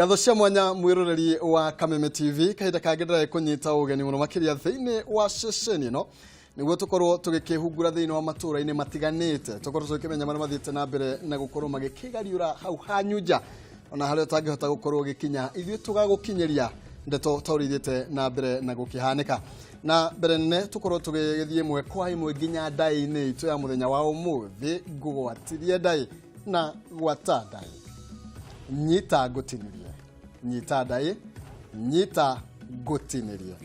Ngatho cia mwanya mwiroreri wa Kameme TV kahinda kangedera kunyita ugeni muno makiria thiini wa ceceni no niguo tukorwo tugikihungura thiini wa matura-ini matiganite tukorwo tukimenya maria mathiite na mbere na gukorwo magikigariura hau hanyuja ona haria utangihota gukorwo gikinya ithuĩ tugagukinyeria ndeto taurithiite na mbere na gukihanika na mbere nene tukorwo tugithie mwe kwa imwe nginya ndai-ini itu ya muthenya wa umuthi ngugwatirie ndai na gwata ndai nyita gutinirie nyita ndai nyita gutinirie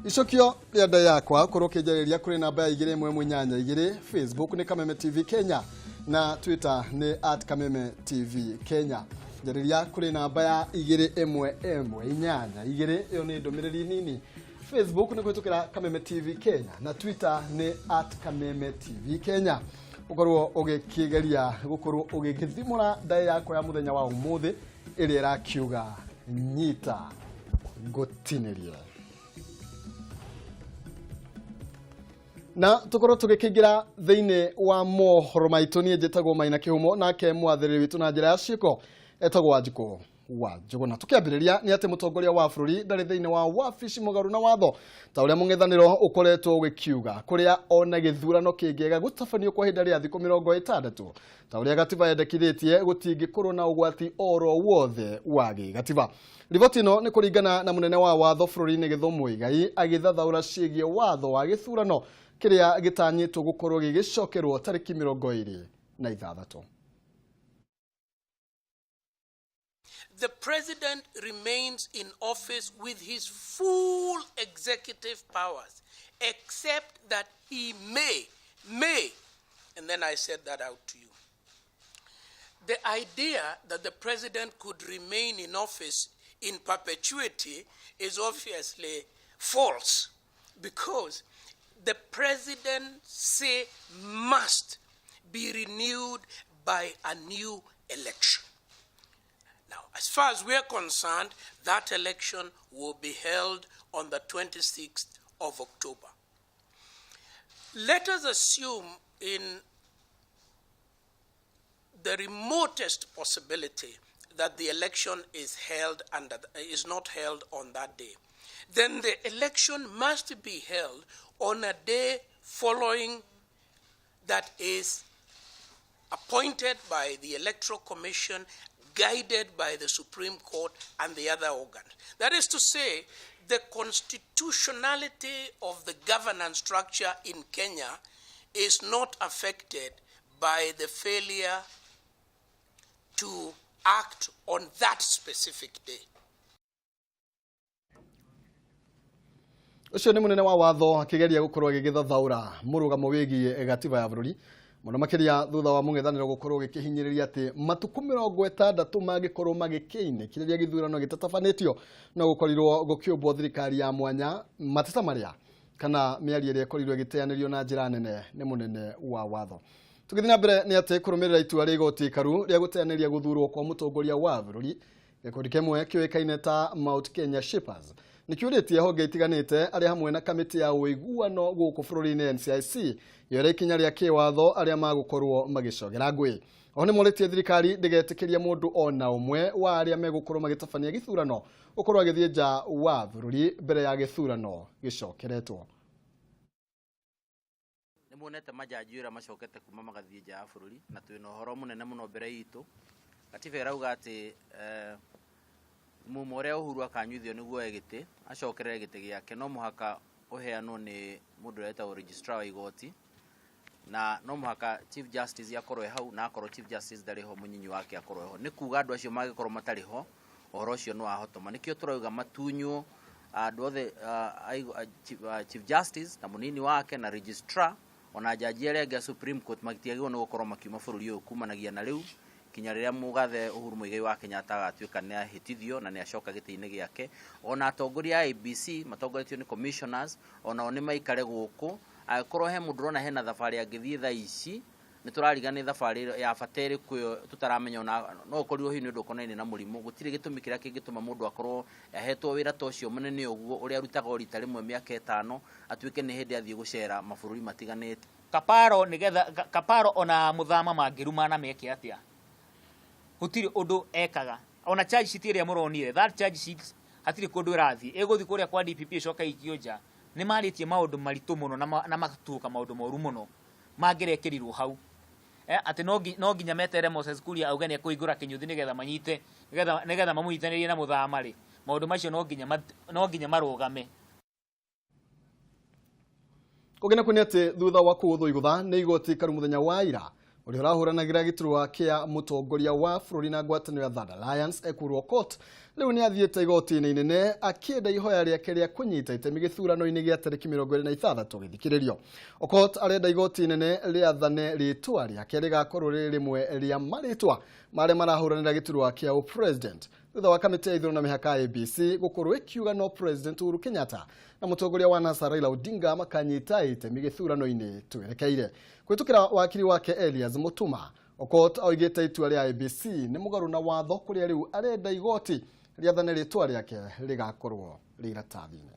icokio ria ndai yakwa korwo kijereria kuri namba ya 2112 Facebook ni Kameme TV Kenya na Twitter ni @kameme_tv Kenya jereria kuri namba ya 2112 iyo ni ndomiriri nini Facebook ni kwitukira Kameme TV Kenya na Twitter ni @kameme_tv Kenya ukorwo ugikigeria gukorwo ugigithimura ndai yakwa ya muthenya wa umuthi iri rakiuga nyita gutinirie na tukorwo tugikingira thiini wa Mohoro Matura-ni njitagwo Maina Kihumo nake mwathiri witu na njira ya ciko etagwo Wanjiko wa Jogona tukiambiriria ni ati mutongoria wa bururi ndari thiini wa wabici mugaru na watho ta uria mung'ethaniro ukoretwo ugikiuga kuria ona githurano kingiega gutafanio kwa hinda ria thiku 60 ta uria gatiba yendekithitie gutingikorwo na ugwati oro wothe wa gatiba. Riboti no ni kuringana na munene wa watho bururi-ini Githumo Igai agithathaura ciigie watho wa githurano kiria gitanyitwo gukorwo gigicokerwo tariki 26. The president remains in office with his full executive powers, except that he may, and then I said that out to you. The idea that the president could remain in office in perpetuity is obviously false, because the presidency must be renewed by a new election. Now, as far as we're concerned, that election will be held on the 26th of October. Let us assume in the remotest possibility that the election is not held on that day. Then the election must be held on a day following that is appointed by the Electoral Commission, guided by the Supreme Court and the other organs. That is to say, the constitutionality of the governance structure in Kenya is not affected by the failure to act on that specific day. Ucio ni munene wa watho akigeria gukorwo gigithathaura murugamo wigie gatiba ya bururi muno makiria thutha wa mung'ethaniro gukorwo gikihinyiriria ati matuku 60 magikorwo magikiine kiria githurano gitatafanitio no gukorirwo gukiumbwo thirikari ya mwanya mateta maria kana miario iria ikorirwo giteanirio na njira nene ni munene wa watho. Tugithina mbere ni ati kurumirira itua ria igoti karu ria guteaniria guthurwo kwa mutongoria wa bururi gikundi kimwe kioikaine ta Mount Kenya Shapers nikiuritie honge itiganite ari hamwe na kamiti ya uiguano guku bururi-ini NCIC yore ikinya ria kiwatho aria magukorwo magicogera ngui. Oni moretie thirikari ndigetikiria mundu ona umwe wa aria megukorwo magitabania githurano ukorwo agithie nja wa bururi mbere ya githurano gicokeretwo. Nimuonete majaji ira macokete kuma magathie nja ya bururi na twina horo munene muno mbere itu gatiba irauga ati mumoria Uhuru akanyuithio niguo egite acokerere gite giake no muhaka uheanwo ni mundu wetagwo registrar wa igoti na no muhaka chief justice yakorwo hau na akorwo chief justice ndariho munyinyi wake akorwo ho ni kuga andu acio magikorwo matariho ohoro ucio no ahotoma nikio turauga matunyo andu othe chief justice na munini wake na registrar ona jaji aria ga Supreme Court magitiagwo no gukorwo makiuma bururi uyu kumanagia na riu kinya riria mugathe Uhuru Muigai wa Kenyatta agatuika ni ahitithio na ni acoka giti-ini giake ona atongoria ABC matongoretio ni commissioners ona oni maikare guku akorwo he mundu rona hena thabari angithie tha ici ni turariga ni thabari ya fateri kuyo tutaramenya ona no korirwo hi ni undu konaine na murimu gutire gitumi kiria kingituma mundu akorwo ahetwo wira tocio munene uguo uria arutaga rita rimwe miaka 5 atuike ni hindi athie gucera mabururi matiganite. Kaparo ona muthama mangiruma na meke atia gutiri undu ekaga ona charge sheet ĩrĩa mũronire, that charge sheet hatirĩ kũndũ ĩrathiĩ, ĩgũthiĩ kũrĩa kwa DPP ĩcoka ikio nja. Nĩ marĩtie maũndũ maritũ mũno na magatuĩka maũndũ moru mũno mangĩrekerirwo hau. Ati no nginya metere Moses Kuria auge nĩ kũingũra Kĩnyũthi nĩgetha manyite nĩgetha mamũnyitanĩrie na mũthama rĩ. Maũndũ macio no nginya marũgame. Kũgena kwĩ atĩ thutha wa kũgũthwo igũtha nĩ igoti karu mũthenya wa ira ũrĩa ũrahũranagĩra gĩturwa kĩa mũtongoria wa bũrũri na ngwatanĩro ya Third Alliance ekurwo court rĩu nĩ athiĩte igoti-inĩ inene akĩenda ihoya rĩake rĩa kũnyita itemi gĩthurano-inĩ gĩa tarĩki 26 gĩthikĩrĩrio. Okot arenda igoti inene rĩathane rĩtwa rĩake rĩgakorwo rĩ rĩmwe rĩa marĩtwa marĩa marahũranĩra gĩturwa kĩa president thutha wa kamĩtĩ ya ithurano na mĩhaka ABC gũkorwo ĩkiuga no President Uhuru Kenyatta na mũtongoria wa NASA Raila Odinga makanyita itemi gĩthurano-inĩ twerekeire. Kwĩtũkĩra wakiri wake Elias Mutuma, Okot oigĩte itua rĩa ABC nĩ mũgarũ na watho kũrĩa rĩu arenda igoti rĩathane rĩtwa rĩake rĩgakorwo rĩiratathi-inĩ.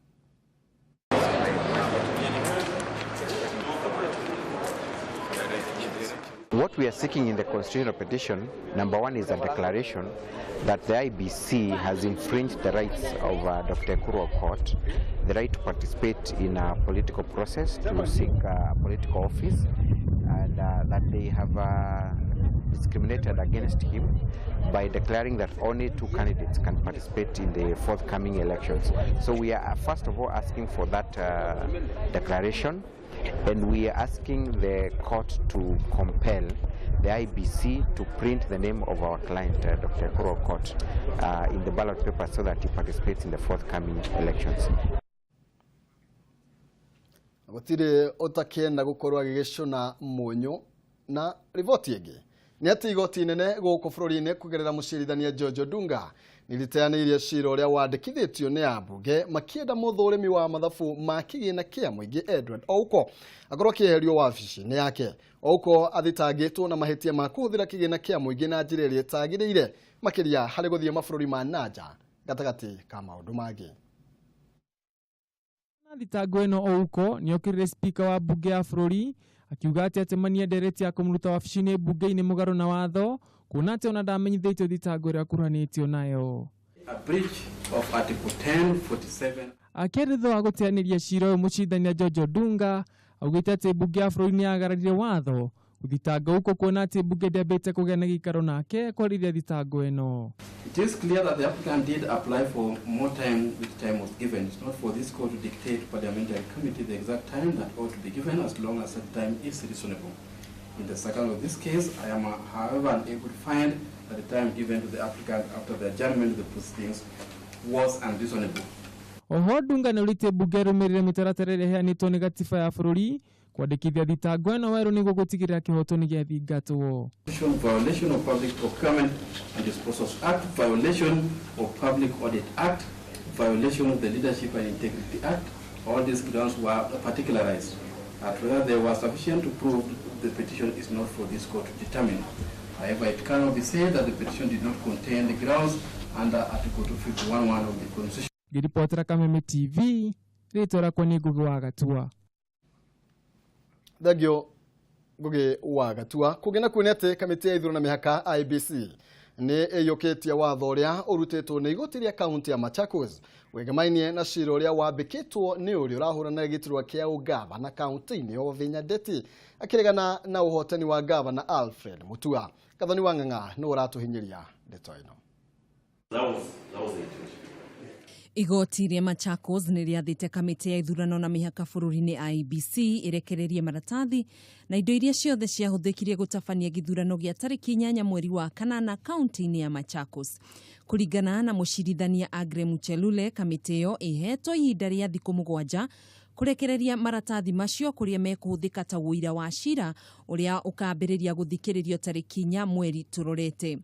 What we are seeking in the constitutional petition, number one, is a declaration that the IBC has infringed the rights of Dr. Ekuru Court, the right to participate in a political process, to seek a political office, and that they have discriminated against him by declaring that only 2 candidates can participate in the forthcoming elections. So we are first of all asking for that declaration. And we are asking the court to compel the IBC to print the name of our client, Dr. Ekuru Court, in the ballot paper so that he participates in the forthcoming elections. Gũtirĩ ũtakĩenda gũkorwo agĩgĩcũna mũnyũ na riboti ĩngĩ nĩ atĩ igoti inene gũkũ bũrũri-inĩ kũgerera mũcirithania George Odunga nĩrĩteanĩirie cira ũrĩa wandĩkithĩtio nĩ ambunge makĩenda mũthũrĩmi wa mathabu ma kĩgĩna kĩa mũingĩ Edward Ouko akorwo akĩeherio wabici-inĩ yake. Ouko athitangĩtwo na mahĩtia ma kũhũthĩra kĩgĩna kĩa mũingĩ na njĩra ĩrĩa ĩtagĩrĩire makĩria harĩ gũthiĩ mabũrũri ma nanja gatagatĩ ka maũndũ mangĩ. Thitango ĩno Ouko nĩ okĩrĩre speaker wa bunge ya bũrũri akiuga atĩ atemania ndereti ya kũmũruta wabici-inĩ bunge-inĩ mũgarũ na watho kuona atĩ ona ndamenyithĩtio thitango ĩrĩa akuruhanĩtio nayo. A breach of Article 1047. Akĩrĩthwo wa gũteanĩria cira ũyũ mũcirithania George Odunga augĩte atĩ bunge ya bũrũri nĩ yagararire watho gũthitanga Ouko kuona atĩ bunge ndĩambĩte kũgĩa na gĩikaro nake kwarĩrĩria thitango ĩno. It is clear that the applicant did apply for more time which time was given. It's not for this court to dictate to parliamentary committee the exact time that ought to be given as long as that time is reasonable. In the second of this case, I am, however, unable to find that the time given to the applicant after the adjournment of the proceedings was unreasonable. Oho Odunga nĩ ũrĩtie bunge rũmĩrĩre mĩtaratara ĩrĩa ĩheanĩtwo nĩ gatiba ya bũrũri kwandĩkithia thitango ĩno werũ nĩguo gũtigĩrĩra kĩhoto nĩ gĩathingatwo. Violation of Public Procurement and Disposals Act, violation of Public Audit Act, violation of the Leadership and Integrity Act. All these grounds were particularized. Whether they were sufficient to prove the petition is not for this court to determine. However, it cannot be said that the petition did not contain the grounds under Article 251(1) of the Constitution. Ngĩripotera Kameme TV, rĩtwa rĩakwa nĩ Ngũgĩ wa Gatua. Thengio Ngũgĩ wa Gatua. Kũgena kwĩ atĩ kamĩtĩ ya ithurano na mĩhaka IBC nĩ ĩiyũkĩtie watho ũrĩa ũrutĩtwo nĩ igoti rĩa kaunti ya Machakos wegemainie na cira ũrĩa wambĩkĩtwo nĩ ũrĩa ũrahũrana gĩturwa kĩa ũgavana kaunti-inĩ ya Uvinya Ndeti akĩregana na ũhotani wa gavana Alfred Mutua. Gathoni wa Ng'ang'a nĩ ũratũhinyĩria ndeto ĩno. Igoti rĩa Machakos nĩ rĩathĩte kamĩtĩ ya ithurano na mĩhaka bũrũri-inĩ IBC ĩrekererie maratathi na indo iria ciothe ciahũthĩkire gũtabania gĩthurano gĩa tarĩki 8 mweri wa kanana kaunti-inĩ ya Machakos. Kũringana na mũcirithania Agre Muchelule, kamĩtĩ ĩyo ĩhetwo ihinda rĩa thikũ 7 kũrekereria maratathi macio kũrĩa mekũhũthĩka ta ũira wa cira ũrĩa ũkambĩrĩria gũthikĩrĩrio tarĩki 4 mweri tũrorete.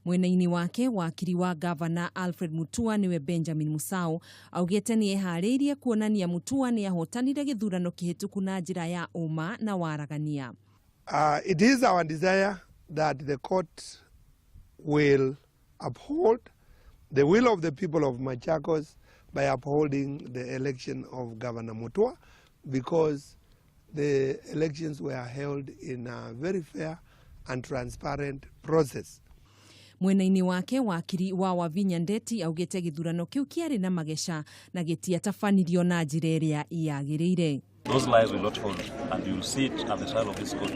Mwena-inĩ wake wakiri wa gavana Alfred Mutua niwe Benjamin Musau augĩte nĩ eharĩirie kuonania Mutua nĩ ahotanire gĩthurano kĩhĩtũku na njĩra ya ũma na waragania. It is our desire that the court will uphold the will of the people of Machakos by upholding the election of Governor Mutua, because the elections were held in a very fair and transparent process. Mwena-ini wake wakiri wa Wavinya Ndeti augite githurano kiu kiari na magesha na gitiatabanirio na njira iria yagiriire. Those lies will not hold, and you will see it at the trial of this court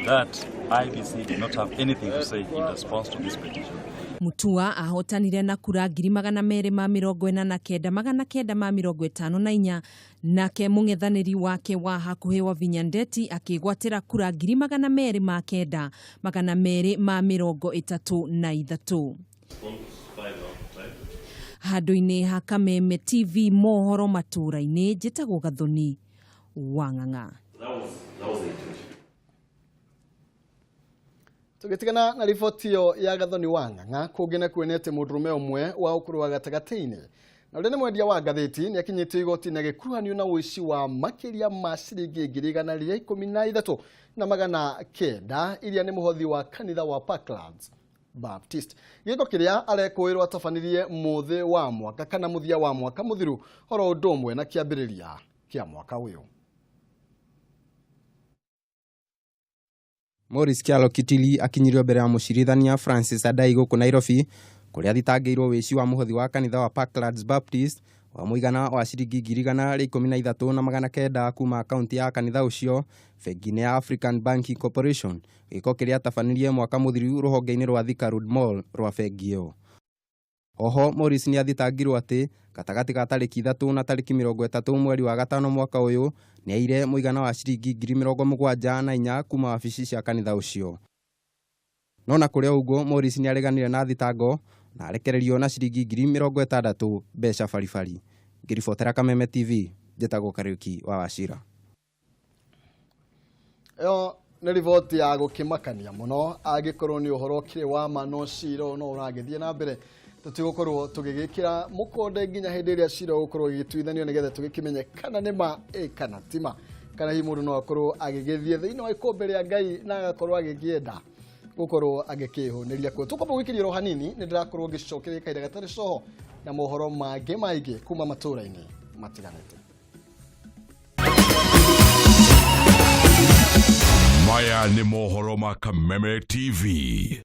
that IBC did not have anything to say in response to this petition. Mutua ahotanire na kura 249,954 nake mung'ethaniri wake wa hakuhi Wavinya Ndeti akigwatira kura 200,233. Handu-ini ha Kameme TV Mohoro Matura-ni njitagwo Gathoni Wang'ang'a. Tugitigana na riboti yo ya Gathoni Wang'ang'a kugina kwenete mudrume umwe wa ukuru wa gatagati-ini na urene mwendia wa gatheti ni akinyitio igoti na gikuruhanio na uici wa makiria ma ciringi 113 na magana kenda iria ni muhothi wa kanitha wa Parklands Baptist. Giko kiria arekwirwo atafanirie muthi wa mwaka kana muthia wa mwaka muthiru oro ndomwe na kiambiriria kia mwaka uyu. Morris Kialo Kitili akinyirio mbere ya mucirithania Francis Adai guku Nairobi kuria thitangirwo wici wa muhothi wa kanitha wa Parklands Baptist wa muigana wa ciringi 113 na magana kenda kuma akaunti ya kanitha ucio bengi-ini ya African Banking Corporation. Giko kiria tabanirie mwaka muthiru ruhonge-ini rwa Thika Road Mall rwa bengi iyo. Oho Morris ni athitangirwo ati gatagati ka tariki 3 na tariki 30 mweri wa gatano mwaka uyu ni aire muigana wa ciringi 74,400 kuma wabici cia kanitha ucio. No na kuria uguo Morris ni areganire na thitango na arekererio na ciringi 60,000 mbeca baribari. Ngiribotera Kameme TV njitagwo Kariuki wa Wachira. Yo ni riboti ya gukimakania muno agikorwo ni uhoro kire wa manociro no uragithie na mbere tutigokorwo tugigikira mukonde nginya hindi iria cira gukorwo gituithanio nigetha tugikimenye kana ni ma kana tima kana hi mundu no akorwo agigithie thiini wa ikombe ria Ngai na agakorwo agigienda gukorwo agikihuniria kwo tukomba gwikiria ro hanini ni ndirakorwo ngicokeria kaida gatari coho na mohoro mangĩ maingĩ kuma matura-ini matiganite. Maya ni mohoro ma Kameme TV.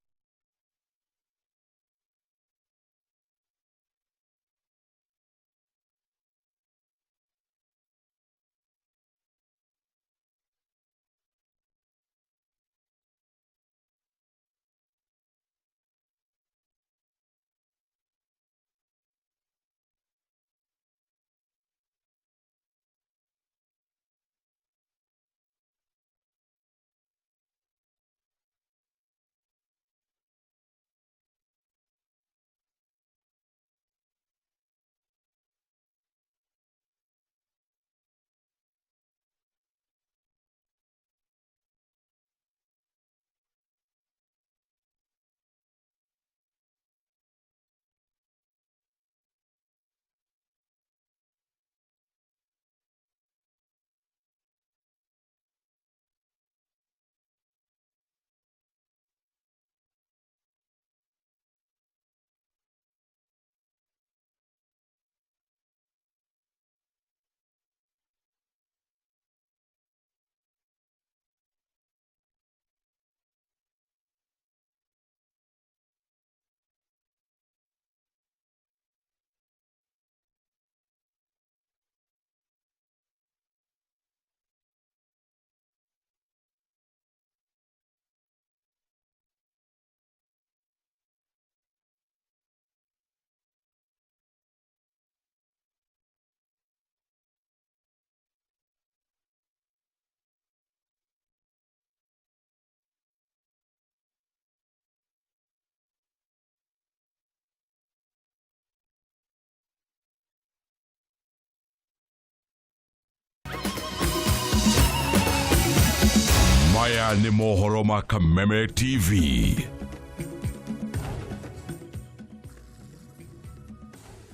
Maya ni mohoro ma Kameme TV.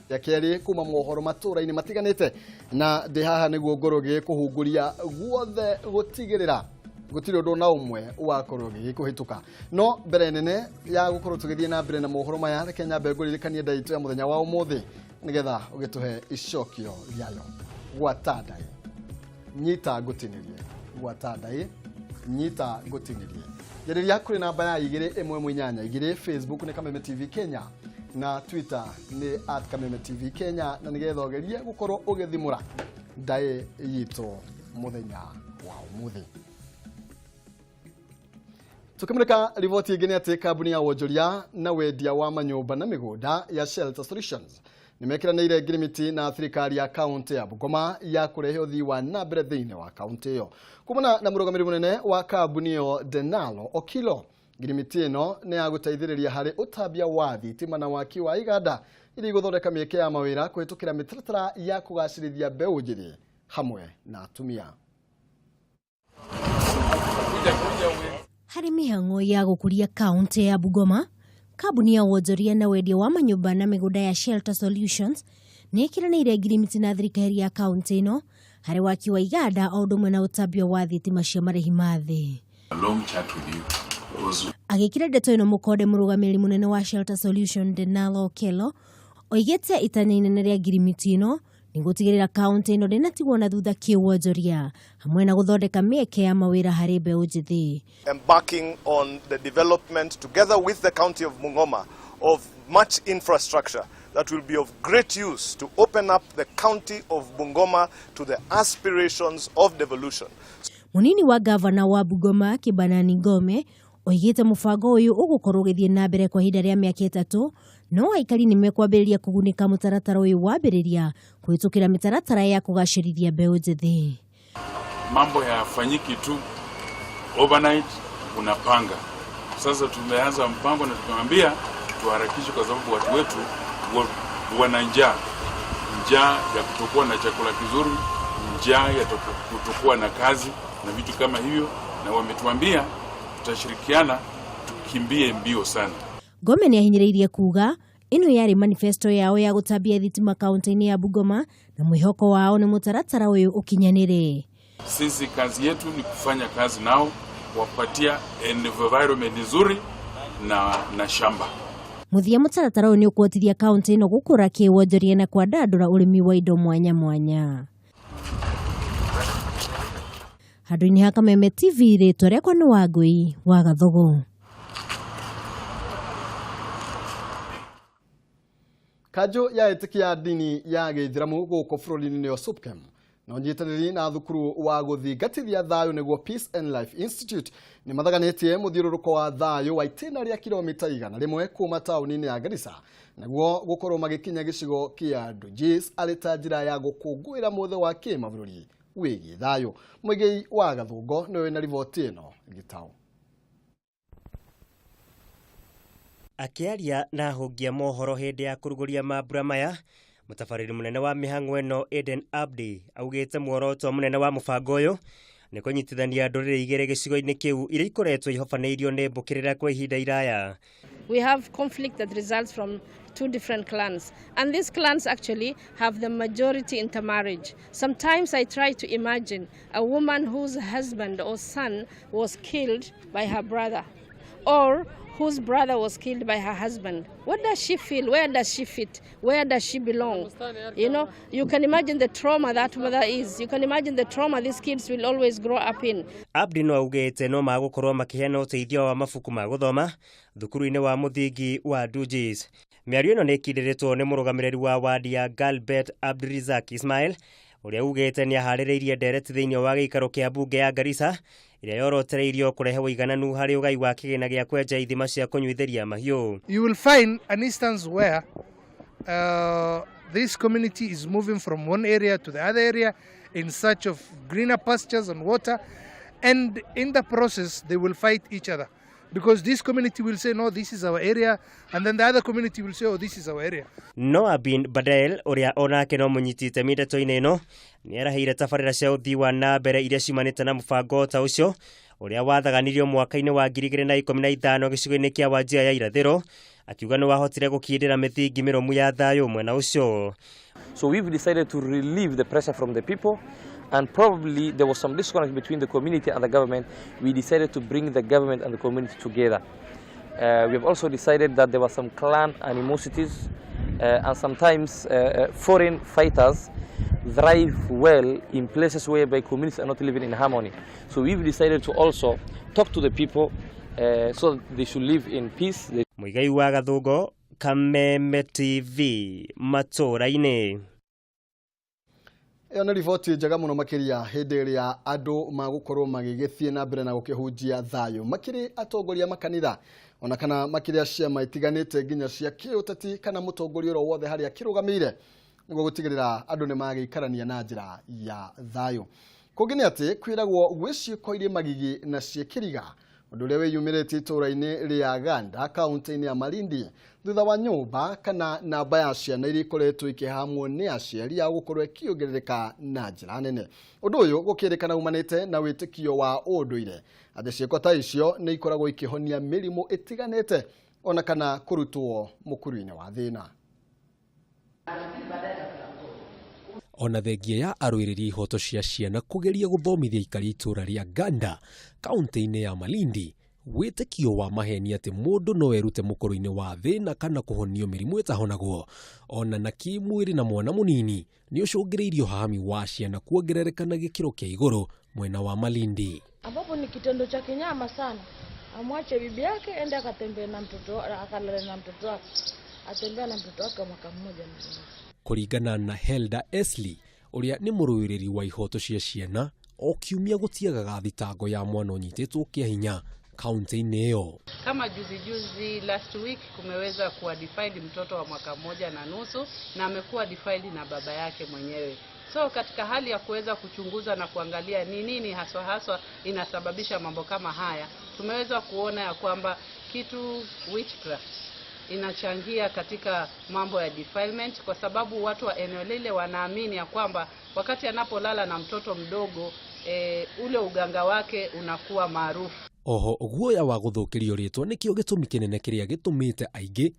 Ya keri kuma mohoro matura-ini matiganite na ndi haha niguo ngoroge kuhunguria guothe gutigirira gutiri undu na umwe wa koroge kuhituka no mbere nene ya gukorwo tugithie na mbere na mohoro maya reke nyambe nguririkanie ndaitu ya muthenya wa umuthi nigetha ugituhe icokio riayo gwatandai nyita ngutinirie gwata ndai nyita gutinirie njariria kuri namba ya 2118 Facebook ni Kameme TV Kenya na Twitter ni @KamemeTV Kenya na nigetha ogerie gukorwo ugithimura ndai yito muthenya wa umuthi. Tukimulika rivoti ingine ati kambuni ya wonjoria na wendia wa manyumba na migunda ya Shelter Solutions nimekiranĩire ngirimiti na thirikari ya kaunti ya Bungoma ya kurehe uthii wa nambere thĩinĩ wa kaunti ĩyo. Kumana na mũrũgamĩrĩri mũnene wa kambuni ĩyo Denalo Okilo, ngirimiti ĩno nĩ ya gũteithĩrĩria harĩ ũtambia wa thitima na waki wa iganda ili gũthondeka mĩeke ya mawĩra kũhĩtũkĩra mĩtaratara ya kũgacĩrithia mbeũ njĩthĩ hamwe na atumia. Harĩ mĩhang'o ya gũkũria kaunti ya Bungoma, kambuni ya wonjoria na wendia wa manyũmba na mĩgũnda ya Shelter Solutions nĩ ĩkiranĩire ngirimiti na thirikari ya kaunti ĩno harĩ waki wa iganda o ũndũ ũmwe na ũtambia wa thitima cia marĩhi ma thĩ. Agĩkĩra ndeto ĩno mũkonde mũrũgamĩrĩri mũnene wa Shelter Solution Denalo Okelo oigĩte itanya inene rĩa ngirimiti ĩno nĩ gũtigĩrĩra kaunti ĩno ndĩnatigwo na thutha kĩwonjoria hamwe na gũthondeka mĩeke ya mawĩra harĩ mbeũ njĩthĩ. Embarking on the development together with the county of Bungoma of much infrastructure that will be of great use to open up the county of Bungoma to the aspirations of devolution. Munini wa gavana wa Bungoma Kibanani Ngome oigĩte mũbango ũyũ ũgũkorwo ũgĩthiĩ na mbere kwa ihinda rĩa mĩaka 3 no aikari nĩ mekwambĩrĩria kũgunĩka mũtaratara ũyũ wambĩrĩria kũhĩtũkĩra mĩtaratara ya kũgacĩrithia mbeũ njĩthĩ. Mambo hayafanyiki tu overnight, unapanga. Sasa tumeanza mpango na tukamwambia tuharakishe kwa sababu watu wetu wana njaa ya kutokuwa na chakula kizuri, njaa ya kutokuwa na kazi na vitu kama hivyo, na wametuambia tutashirikiana tukimbie mbio sana. Ngome nĩ ahinyĩrĩirie kuga ĩno yarĩ manifesto yao ya gũtambia thitima kaunti-inĩ ya Bungoma na mwĩhoko wao nĩ mũtaratara ũyũ ũkinyanĩre. Sisi kazi yetu ni kufanya kazi nao, wapatia environment nzuri na shamba. Muthia mũtaratara ũyũ nĩ ũkũhotithia kaunti ĩno gũkũra kĩwonjoria na kwandandũra ũrĩmi wa indo mwanya mwanya. Handũ-inĩ ha Kameme TV rĩtwa rĩakwa nĩ Wangũi wa Gathogo. Kanjo ya etikia dini ya Gĩithĩramu gũkũ bũrũri-inĩ nĩyo SUPKEM na ũnyitanĩri na thukuru wa gũthingatithia thayũ nĩguo Peace and Life Institute nĩ mathaganĩtie mũthiũrũrũko wa thayũ wa itĩna rĩa kilomita 100 kuma taũni-inĩ ya Garissa nĩguo gũkorwo magĩkinya gĩcigo kĩa Dujis arĩ ta njĩra ya gũkũngũĩra mũthĩ wa kĩmabũrũri wĩgiĩ thayũ. Mũigei wa Gathũngo nĩwe na riboti ĩno gĩtaũ. Akiaria na hongia mohoro hindi ya kuruguria mambura maya, mutabariri munene wa mihang'o ĩno Eden Abdi augĩte muoroto munene wa mũbango ũyũ nĩ kũnyitithania ndũrĩrĩ igĩrĩ gĩcigo-inĩ kĩu iria ikoretwo ihofanĩirio nĩ mbũkĩrĩra kwa ihinda iraya. We have conflict that results from two different clans, and these clans actually have the majority intermarriage. Sometimes I try to imagine a woman whose husband or son was killed by her brother, or whose brother was killed by her husband. What does she feel? Where does she fit? Where does she belong? You know, you can imagine the trauma that mother is. You can imagine the trauma these kids will always grow up in. Abdi no augĩte no magũkorwo makĩheana ũteithio wa mabuku ma gũthoma thukuru-inĩ wa mũthingi wa Dujis. Mĩario ĩno nĩ ĩkindĩrĩtwo nĩ mũrũgamĩrĩri wa wadi ya Galbert Abdurizak Ismail ũrĩa ugĩte nĩ aharĩrĩirie ndereti thĩinĩ wa gĩikaro kĩa bunge ya Garissa ĩrĩa yorotereirio kũrehe ũigananu harĩ ũgai wa kĩgĩna gĩa kwenja ithima cia kũnyuithĩria mahiũ. You will find an instance where this community is moving from one area to the other area in search of greener pastures and water, and in the process they will fight each other. Because this community will say, no, this is our area, and then the other community will say, oh, this is our area. Noah bin Badel, ũrĩa onake no mũnyitĩte ndeto-inĩ ĩno, nĩ araheire tabarĩra cia ũthii wa na mbere iria ciumanĩte na mũbango ta ũcio, ũrĩa wathaganirio mwaka-inĩ wa 2015 gĩcigo-inĩ kĩa Wajir ya irathĩro, akiuga nĩ wahotire gũkindĩra mĩthingi mĩrũmu ya thayũ mwena ũcio. So we've decided to relieve the pressure from the people, and probably there was some disconnect between the community and the government. We decided to bring the government and the community together. We have also decided that there were some clan animosities and sometimes foreign fighters thrive well in places whereby communities are not living in harmony. So we've decided to also talk to the people so that they should live in peace. Muigai wa Gathungo, Kameme TV, Matura-ni. Ĩyo nĩ riboti njega mũno makĩria hĩndĩ ĩrĩa andũ magũkorwo magĩgĩthiĩ na mbere na gũkĩhunjia thayũ makĩrĩ atongoria makanitha ona kana makĩria ciama itiganĩte nginya cia kĩũteti kana mũtongoria o wothe harĩa kĩrũgamĩire nĩguo gũtigĩrĩra andũ nĩ magĩikarania na njĩra ya thayũ. Kũngĩ nĩ atĩ kwĩragwo gwĩciĩko irĩ magigi na ciĩkĩriga ũndũ ũrĩa wĩyumĩrĩtie itũũra-inĩ rĩa Ganda kaunti-inĩ ya Malindi thutha wa nyũmba kana namba ya ciana iria ikoretwo ikĩhamwo nĩ aciari ya gũkorwo ikĩongerereka na njĩra nene. Ũndũ ũyũ gũkĩrĩkana umanĩte na wĩtĩkio wa ũndũire atĩ ciĩko ta icio nĩ ikoragwo ikĩhonia mĩrimũ ĩtiganĩte ona kana kũrutwo mũkuru-inĩ wa thĩna. Ona thengia ya arũĩrĩri ihoto cia ciana kũgeria gũthomithia aikari itũũra rĩa Ganda kaunti-inĩ ya Malindi wĩtĩkio wa maheni atĩ mũndũ no erute mũkũrũ-inĩ wa thĩna kana kũhonio mĩrimũ ĩtahonagwo ona na kĩmwĩrĩ na mwana mũnini nĩ ũcũngĩrĩirio hahami wa ciana kuongerereka na gĩkĩro kĩa igũrũ mwena wa Malindi, ambapo ni kitendo cha kinyama sana. Amwache bibi yake ende akatembee na mtoto, akalale na mtoto wake, atembea na mtoto wake mwaka mmoja mzima. Kũringana na Helda Esli ũrĩa nĩ mũrũĩrĩri wa ihoto cia ciana o kiumia gũtiagaga thitango ya mwana ũnyitĩtwo kĩa hinya kaunti-inĩ ĩyo. Kama juzi last week kumeweza kuwa defiled mtoto wa mwaka mmoja na nusu na amekuwa defiled na baba yake mwenyewe. So katika hali ya kuweza kuchunguza na kuangalia ni nini haswa inasababisha mambo kama haya, tumeweza kuona ya kwamba kitu witchcraft inachangia katika mambo ya defilement, kwa sababu watu wa eneo lile wanaamini ya kwamba wakati anapolala na mtoto mdogo ule uganga wake unakuwa maarufu. Oho guoya wa gũthũkĩrio rĩtwa nĩkĩo gĩtũmi kĩnene kĩrĩa gĩtũmĩte aingĩ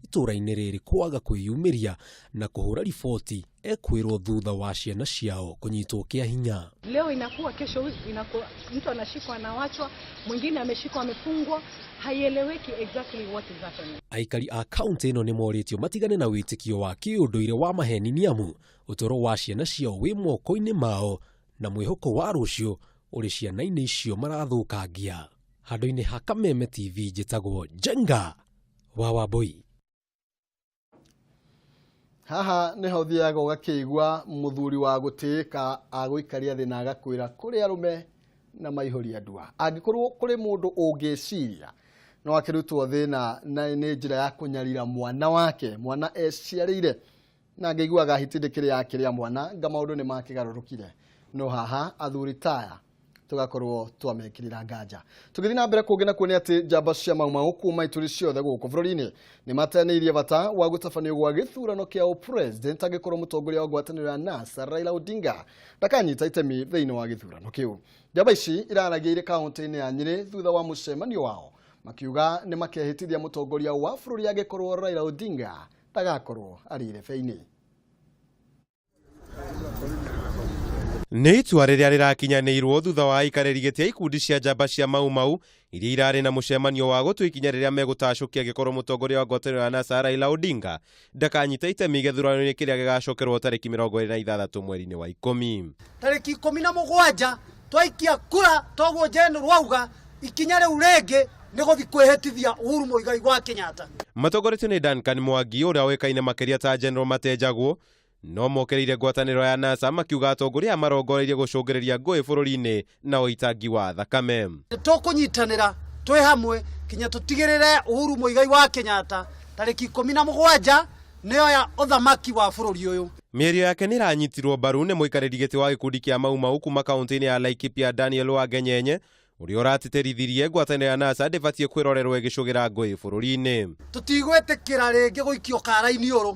itũũra-inĩ rĩrĩ kwaga kwĩyumĩria na kũhũra riboti ekwĩrwo thutha wa ciana ciao kũnyitwo kĩa hinya. Leo inakuwa kesho inakuwa mtu anashikwa anawachwa, mwingine ameshikwa amefungwa, haieleweki exactly what is happening. Aikari a kaunti ĩno nĩ morĩtio matigane na wĩtĩkio wa kĩũndũire wa maheni nĩamu ũtũũro wa ciana ciao wĩ moko-inĩ mao na mwĩhoko wa rũciũ ũrĩ ciana-inĩ icio marathũkangia. Handũ-inĩ ha Kameme TV njĩtagwo Jenga wa Wambui. Haha nĩho thiaga ũgakĩigua mũthuri wa gũtĩĩka agũikaria thĩ na agakwĩra kũrĩ arũme na maihũria ndua. Angĩkorwo kũrĩ mũndũ ũngĩciria no akĩrutwo thĩna na nĩ njĩra ya kũnyarira mwana wake, mwana eciarĩire na ngĩiguaga hitindĩkĩrĩ yake rĩa mwana nga maũndũ nĩ makĩgarũrũkire. No haha athuri taya tugakorwo twamekĩrĩra nganja. Tũgĩthiĩ na mbere kũngĩ na kuona atĩ njamba cia maumau kuma ituri ciothe gũkũ bũrũri-inĩ nĩ mateanĩirie bata wa gũtabanio gwa gĩthurano kĩa president angĩkorwo mũtongoria wa ngwatanĩro ya NASA Raila Odinga ndakanyita itemi thĩinĩ wa gĩthurano kĩu. Njamba ici iraragia irĩ kaunti-inĩ ya Nyĩrĩ thutha wa mũcemanio wao makiuga nĩ makehĩtithia mũtongoria wa bũrũri angĩkorwo Raila Odinga ndagakorwo arĩ rebeinĩ. Nĩ itua rĩrĩa rĩrakinyanĩirwo thutha wa aikarĩri gĩtĩ ikundi cia njamba cia maumau iria irarĩ na mũcemanio wa gũtua ikinya rĩrĩa megũtacũkia angĩkorwo mũtongoria wa ngwatanĩro ya NASA Raila Odinga ndakanyita itemi gĩthurano-inĩ kĩrĩa gĩgacokerwo tarĩki 26 mweri-inĩ wa 10. Tarĩki 17 twaikia kura toguo Jane rwauga ikinya rĩu rĩngĩ nĩ gũthiĩ kwĩhĩtithia Uhuru Muigai wa Kenyatta. Matongoretio nĩ Duncan Mwangi ũrĩa ũĩkaine makĩria ta General Matejagwo no mokereire ngwatanĩro ya NASA makiuga atongoria marongoreirie gũcũngĩrĩria ngũĩ bũrũri-inĩ na ũitangi wa thakame. Tũkũnyitanĩra twĩ hamwe kinya tũtigĩrĩre Uhuru Muigai wa Kenyatta tarĩki 17 nĩyo ya ũthamaki wa bũrũri ũyũ. Mĩario yake nĩ iranyitirwo mbaru nĩ mũikarĩri gĩtĩ wa gĩkundi kĩa maumau kuma kaunti-inĩ ya Laikipia Daniel Wangenyenye ũrĩa ũratĩtĩrithirie ngwatanĩro ya NASA ndĩbatiĩ kwĩrorerwo ĩgĩcũgĩra ngũĩ bũrũri-inĩ. Tũtigwĩtĩkĩra rĩngĩ gũikio kara-inĩ ũrũ.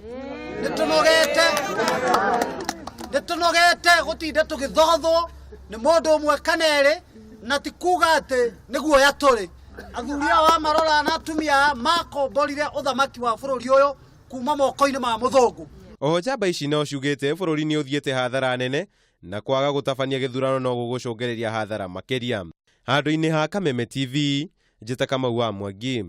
Nĩtũnogete gũtinda tũgĩthothwo nĩ mũndũ ũmwe kana erĩ na ti kuga atĩ nĩguo ya tũrĩ. Athuri wa marora na atumia makomborire ũthamaki wa bũrũri ũyũ kuma moko-inĩ ma mũthũngũ. Oho njamba ici no ciugĩte bũrũri nĩ ũthiĩte hathara nene na kwaga gũtabania gĩthurano no gũgũcũngĩrĩria hathara makĩria. Handũ-inĩ ha Kameme TV njĩta Kamau wa Mwangi.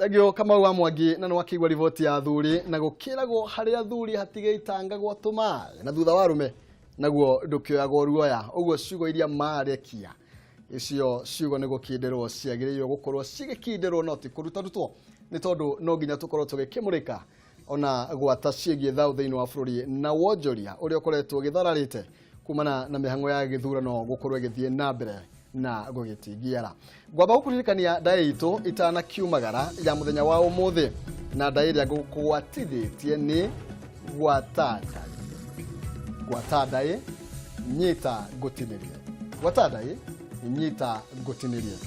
Thagio kama wa Mwangi na wakigwa riboti ya thuri na gukiragwo hari athuri hatige itangagwo tuma na thutha wa rume naguo ndukioyagwo ruoya uguo ciugo iria marekia icio ciugo ni gukinderwo ciagiriirwo gukorwo cigikinderwo no ti kuruta rutwo ni tondu no nginya tukorwo tugikimurika ona gwata ciegie thau thiini wa bururi na wonjoria uria ukoretwo githararite kumana na mihango ya githurano gukorwo igithie na mbere na gugitingiara gwamba gukuririkania ndae itu itana kiumagara ya muthenya wa umuthi na ndae iria gukwarithitie ni gwatadae nyita gutinirie gwatadae nyita gutinirie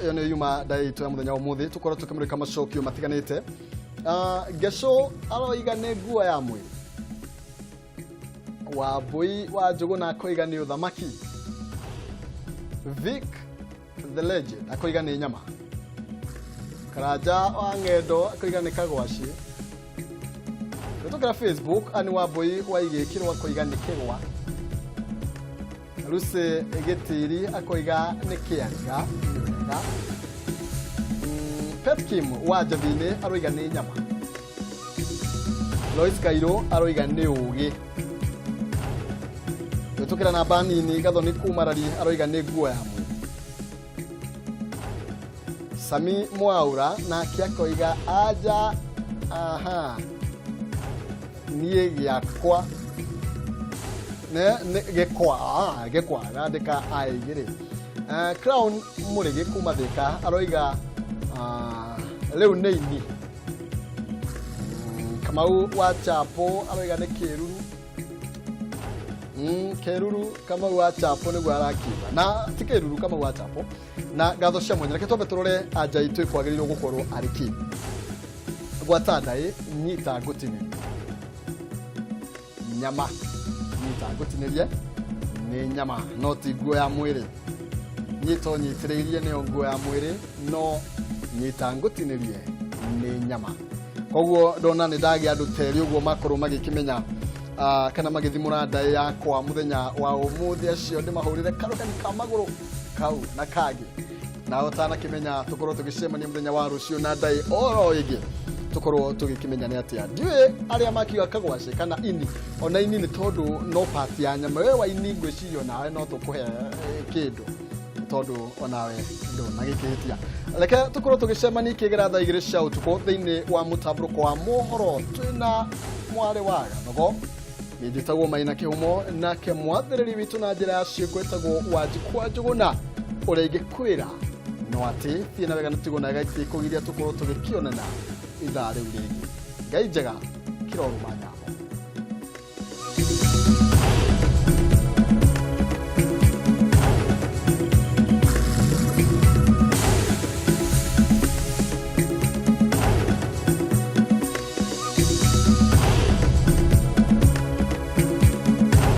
iyo ni yuma ndae itu ya muthenya wa umuthi tukorwo tukimurika macokio matiganite Gesho aroiga ne nguo ya mwiri wa boy wa Njuguna akoiga ni uthamaki Vic the legend akoiga ni nyama Karaja wa Ng'endo akoiga ni kagwashi Kutoka Facebook ani wa boy wa igekirwa akoiga ni kegwa Ruse Egetiri akoiga ni kianga Petkim wa Javine aroiga ni nyama Lois Kairo aroiga ni ugi Tukira na bani ni gathoni kumarari aroiga ni nguo ya mwiri Sami Mwaura na kiakoiga aja nie giakwa ne gekwa gandika aigire Crown Murigi kuma Thika aroiga leo neini Kamau wa Chapo aroiga ni kiruru keruru Kamau wa Chapo ni gwarakiba na tikeruru Kamau wa Chapo na gatho cia mwanya reke tombe turore aja itu kwagiririo gukorwo ariki gwatadae nyita gutini nyama nyita gutinirie ni nyama no ti nguo ya mwiri nyito nyitiririe ni nguo ya mwiri no nyita ngutinirie ni nyama koguo ndona ni ndagi andu teri uguo makorwo magikimenya kana magithimura ndae yakwa muthenya wa umuthi acio ndi mahurire karukani ka maguru kau na kagi na otana kimenya tukorwo tugicemania muthenya wa rucio na ndae oro igi tukorwo tugikimenya ni atia ndiwe aria makiga kagwace kana ini ona ini ni tondu no part ya nyama we wa ini ngwicirio nawe no tukuhe kindu tondu onawe ndo nagikitia leke tukorwo tugicemania kigera thaa igiri cia utuko thiini wa mutabruko wa mohoro twina mware waga nogo nijitagwo Maina Kihumo na ke mwathiriri witu na njira ya cikwetagwo Wanjikwa Njuguna uria ingikwira no ati thina wega natigona gaiti kugiria tukorwo tugikionana ithaa riu ringi ngai njega kirorumanya